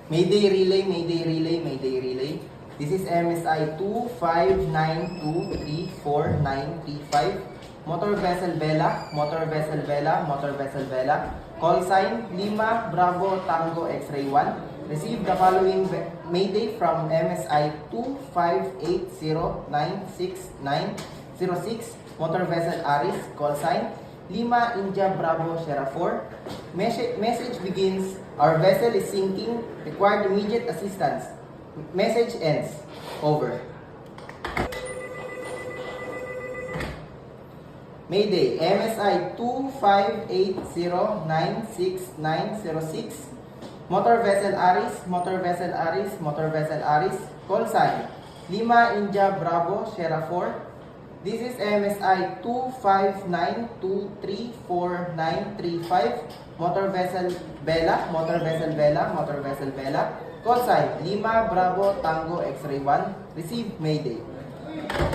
Mayday relay, Mayday relay, Mayday relay. This is MSI 259234935. Motor vessel Vela, Motor vessel Vela, Motor vessel Vela. Call sign Lima Bravo Tango X-ray 1. Receive the following Mayday from MSI 258096906. Motor vessel Aris. Call sign Lima India Bravo Sierra 4. Message begins. Our vessel is sinking. Required immediate assistance. Message ends. Over. Mayday, MSI 258096906. Motor vessel Aris, Motor vessel Aris, Motor vessel Aris. Call sign Lima India Bravo Sierra 4. This is MSI 259234935. Motor vessel Bella, Motor vessel Bella, Motor vessel Bella. Call sign Lima Bravo Tango X-ray 1. Receive Mayday.